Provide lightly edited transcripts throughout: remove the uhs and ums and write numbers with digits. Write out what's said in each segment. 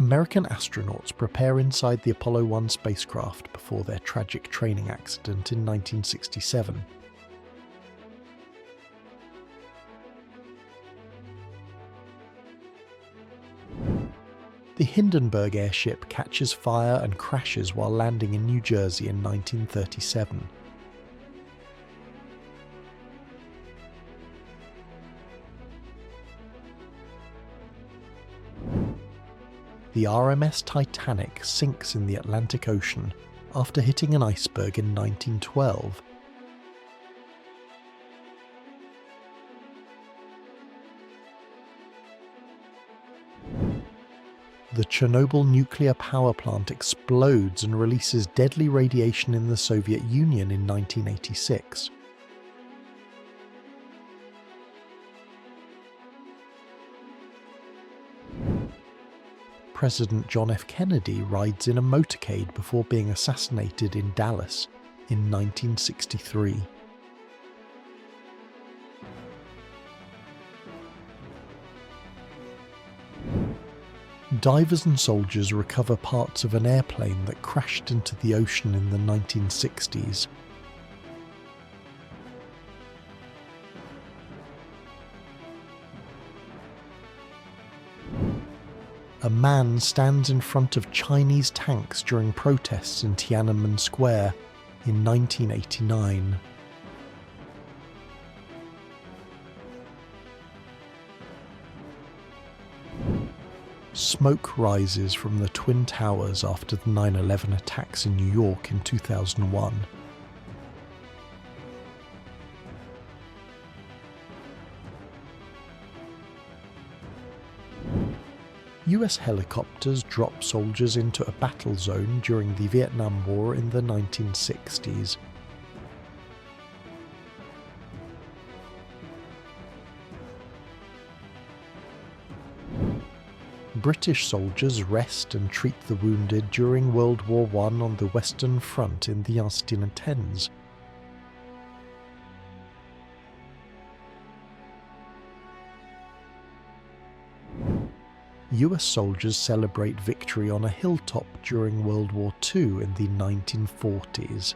American astronauts prepare inside the Apollo 1 spacecraft before their tragic training accident in 1967. The Hindenburg airship catches fire and crashes while landing in New Jersey in 1937. The RMS Titanic sinks in the Atlantic Ocean after hitting an iceberg in 1912. The Chernobyl nuclear power plant explodes and releases deadly radiation in the Soviet Union in 1986. President John F. Kennedy rides in a motorcade before being assassinated in Dallas in 1963. Divers and soldiers recover parts of an airplane that crashed into the ocean in the 1960s. A man stands in front of Chinese tanks during protests in Tiananmen Square in 1989. Smoke rises from the Twin Towers after the 9/11 attacks in New York in 2001. US helicopters drop soldiers into a battle zone during the Vietnam War in the 1960s. British soldiers rest and treat the wounded during World War I on the Western Front in the Ardennes. US soldiers celebrate victory on a hilltop during World War II in the 1940s.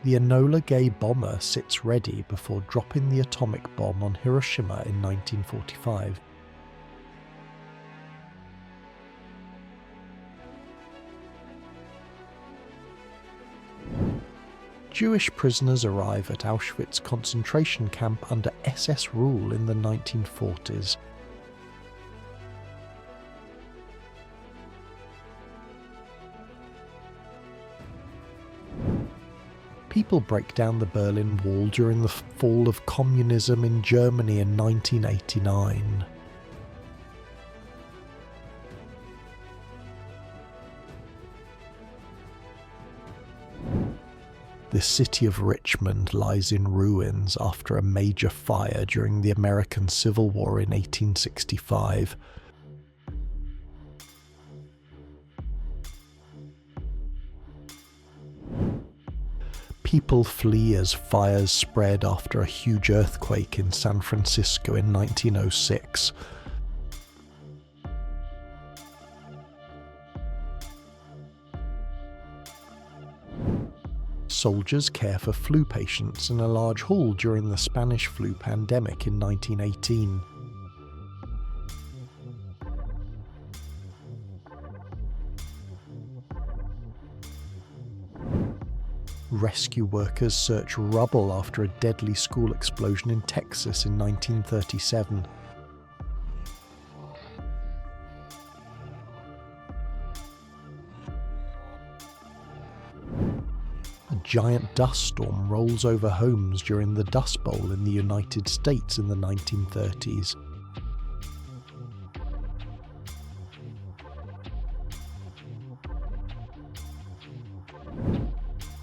The Enola Gay bomber sits ready before dropping the atomic bomb on Hiroshima in 1945. Jewish prisoners arrive at Auschwitz concentration camp under SS rule in the 1940s. People break down the Berlin Wall during the fall of communism in Germany in 1989. The city of Richmond lies in ruins after a major fire during the American Civil War in 1865. People flee as fires spread after a huge earthquake in San Francisco in 1906. Soldiers care for flu patients in a large hall during the Spanish flu pandemic in 1918. Rescue workers search rubble after a deadly school explosion in Texas in 1937. A giant dust storm rolls over homes during the Dust Bowl in the United States in the 1930s.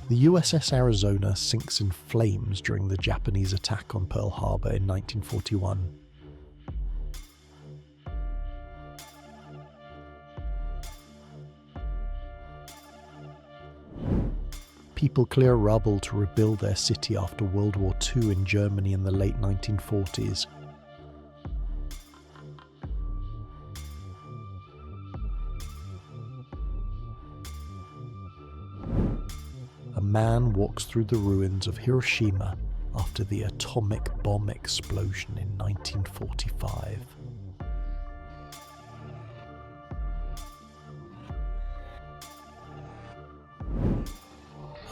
The USS Arizona sinks in flames during the Japanese attack on Pearl Harbor in 1941. People clear rubble to rebuild their city after World War II in Germany in the late 1940s. A man walks through the ruins of Hiroshima after the atomic bomb explosion in 1945.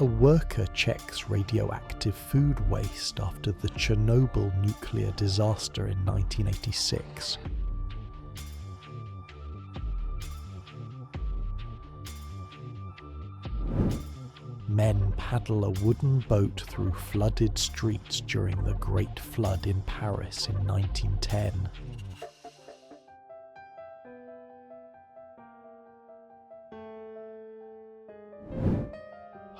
A worker checks radioactive food waste after the Chernobyl nuclear disaster in 1986. Men paddle a wooden boat through flooded streets during the Great Flood in Paris in 1910.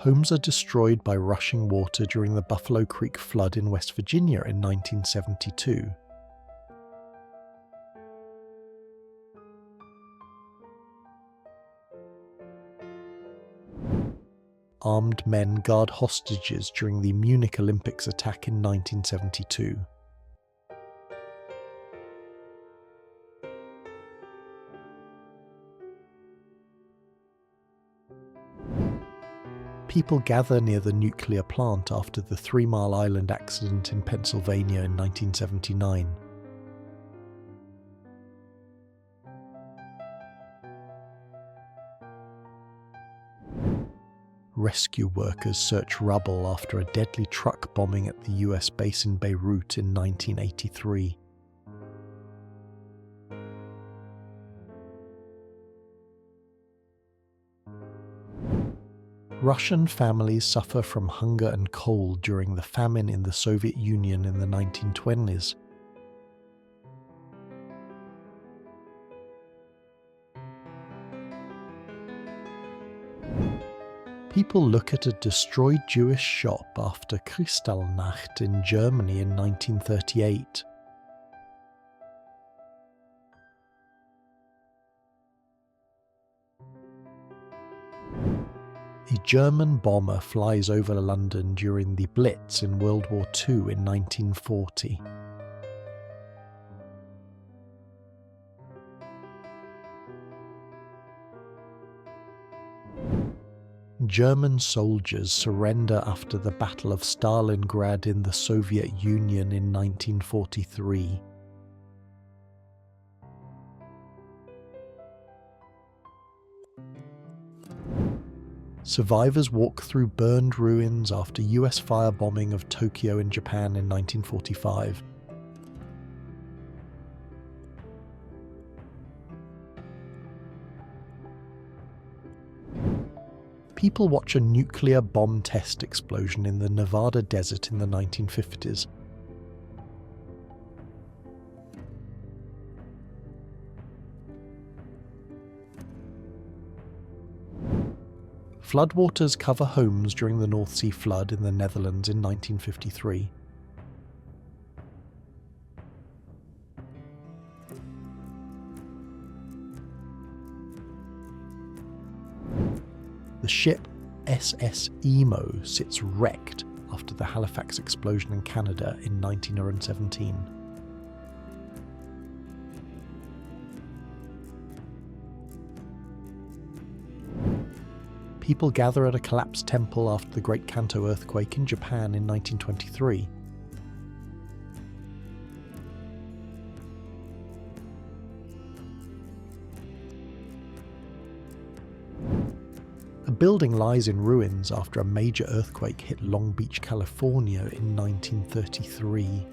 Homes are destroyed by rushing water during the Buffalo Creek flood in West Virginia in 1972. Armed men guard hostages during the Munich Olympics attack in 1972. People gather near the nuclear plant after the 3 Mile Island accident in Pennsylvania in 1979. Rescue workers search rubble after a deadly truck bombing at the US base in Beirut in 1983. Russian families suffer from hunger and cold during the famine in the Soviet Union in the 1920s. People look at a destroyed Jewish shop after Kristallnacht in Germany in 1938. A German bomber flies over London during the Blitz in World War II in 1940. German soldiers surrender after the Battle of Stalingrad in the Soviet Union in 1943. Survivors walk through burned ruins after US firebombing of Tokyo in Japan in 1945. People watch a nuclear bomb test explosion in the Nevada desert in the 1950s. Floodwaters cover homes during the North Sea flood in the Netherlands in 1953. The ship SS Emo sits wrecked after the Halifax explosion in Canada in 1917. People gather at a collapsed temple after the Great Kanto earthquake in Japan in 1923. A building lies in ruins after a major earthquake hit Long Beach, California in 1933.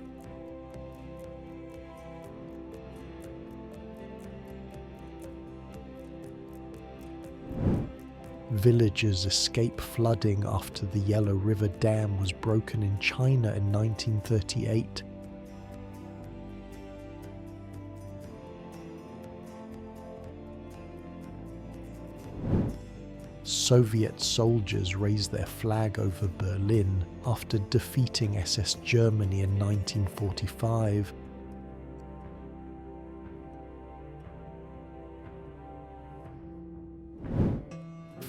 Villagers escape flooding after the Yellow River Dam was broken in China in 1938. Soviet soldiers raised their flag over Berlin after defeating SS Germany in 1945.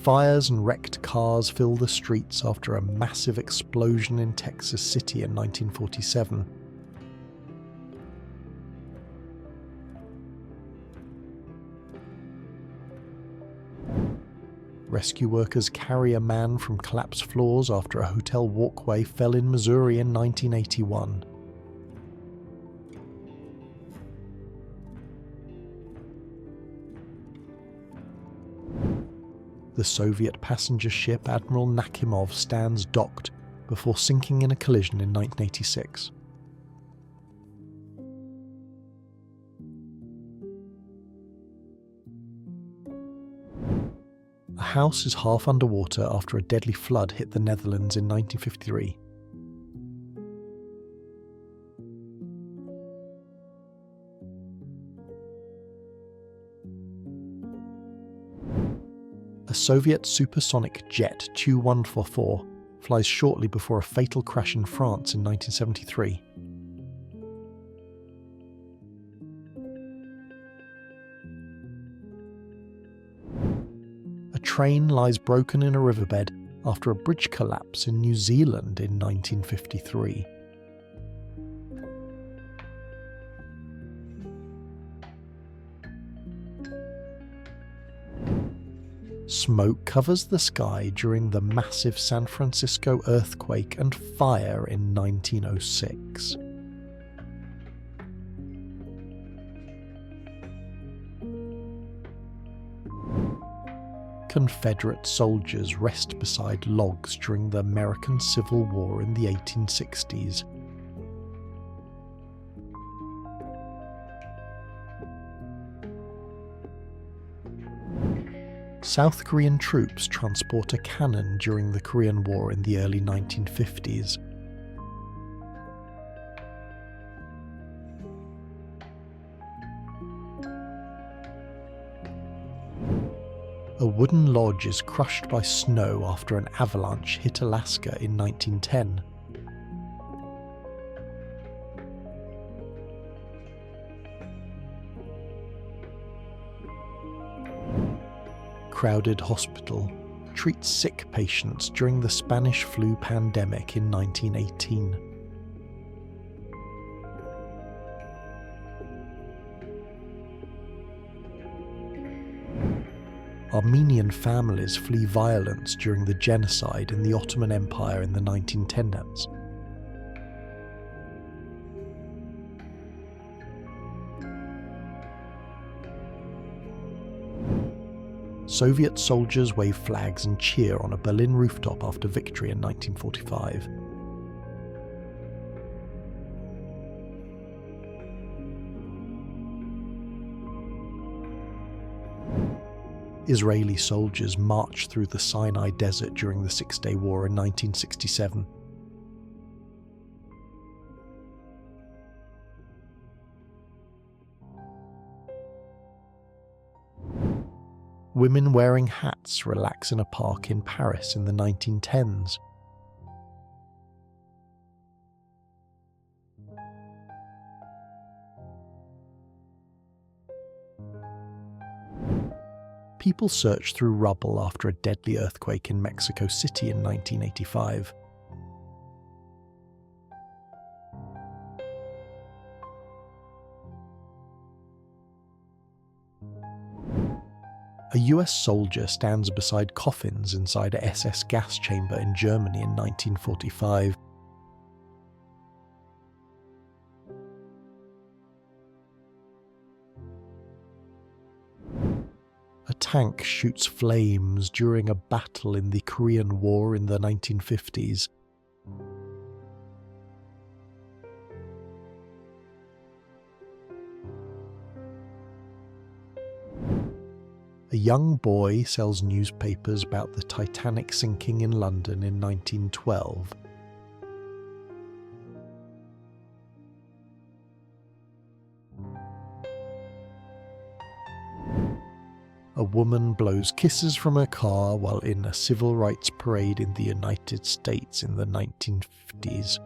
Fires and wrecked cars fill the streets after a massive explosion in Texas City in 1947. Rescue workers carry a man from collapsed floors after a hotel walkway fell in Missouri in 1981. The Soviet passenger ship Admiral Nakhimov stands docked before sinking in a collision in 1986. A house is half underwater after a deadly flood hit the Netherlands in 1953. A Soviet supersonic jet Tu-144 flies shortly before a fatal crash in France in 1973. A train lies broken in a riverbed after a bridge collapse in New Zealand in 1953. Smoke covers the sky during the massive San Francisco earthquake and fire in 1906. Confederate soldiers rest beside logs during the American Civil War in the 1860s. South Korean troops transport a cannon during the Korean War in the early 1950s. A wooden lodge is crushed by snow after an avalanche hit Alaska in 1910. Crowded hospital treats sick patients during the Spanish flu pandemic in 1918. Armenian families flee violence during the genocide in the Ottoman Empire in the 1910s. Soviet soldiers wave flags and cheer on a Berlin rooftop after victory in 1945. Israeli soldiers march through the Sinai Desert during the Six-Day War in 1967. Women wearing hats relax in a park in Paris in the 1910s. People search through rubble after a deadly earthquake in Mexico City in 1985. A US soldier stands beside coffins inside a SS gas chamber in Germany in 1945. A tank shoots flames during a battle in the Korean War in the 1950s. A young boy sells newspapers about the Titanic sinking in London in 1912. A woman blows kisses from her car while in a civil rights parade in the United States in the 1950s.